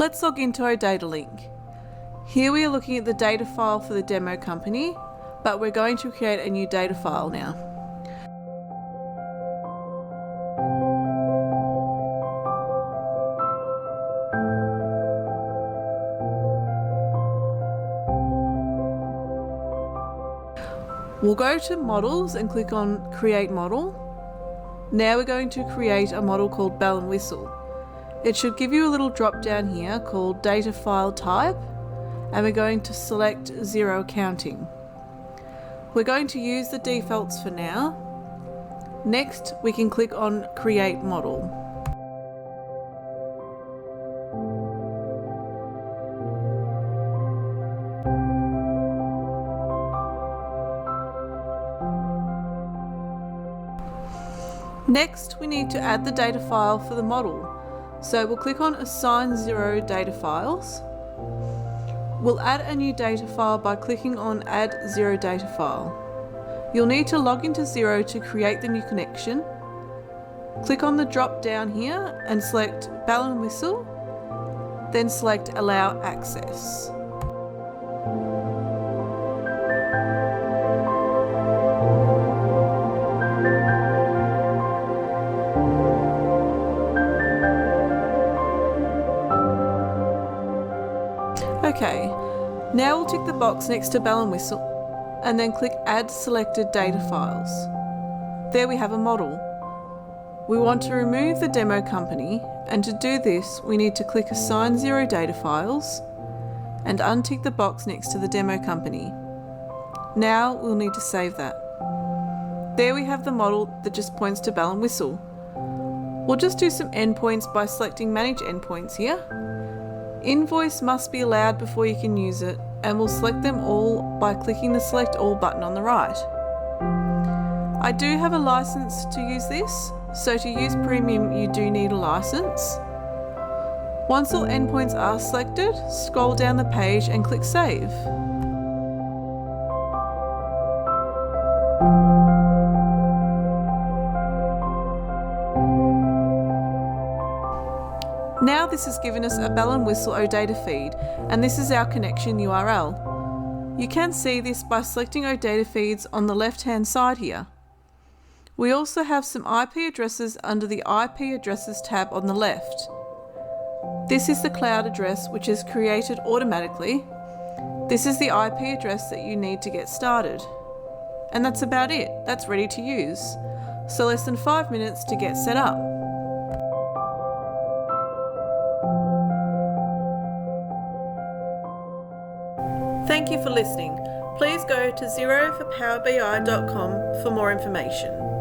Let's log into OdataLink. Here we are looking at the data file for the demo company, but we're going to create a new data file now. We'll go to Models and click on Create Model. Now we're going to create a model called Bell and Whistle. It should give you a little drop down here called Data File Type, and we're going to select Xero Accounting. We're going to use the defaults for now. Next, we can click on Create Model. Next, we need to add the data file for the model. So we'll click on Assign Xero Data Files. We'll add a new data file by clicking on Add Xero Data File. You'll need to log into Xero to create the new connection. Click on the drop down here and select Bell and Whistle, then select Allow Access. Okay, now we'll tick the box next to Bell and Whistle and then click Add Selected Data Files. There we have a model. We want to remove the demo company, and to do this we need to click Assign Xero Data Files and untick the box next to the demo company. Now we'll need to save that. There we have the model that just points to Bell and Whistle. We'll just do some endpoints by selecting Manage Endpoints here. Invoice must be allowed before you can use it, and we'll select them all by clicking the Select All button on the right. I do have a license to use this, so to use Premium you do need a license. Once all endpoints are selected, scroll down the page and click Save. Now this has given us a Bell and Whistle OData feed, and this is our connection URL. You can see this by selecting OData feeds on the left hand side here. We also have some IP addresses under the IP addresses tab on the left. This is the cloud address which is created automatically. This is the IP address that you need to get started. And that's about it, that's ready to use. So less than 5 minutes to get set up. Thank you for listening. Please go to Xero4PowerBI.com for more information.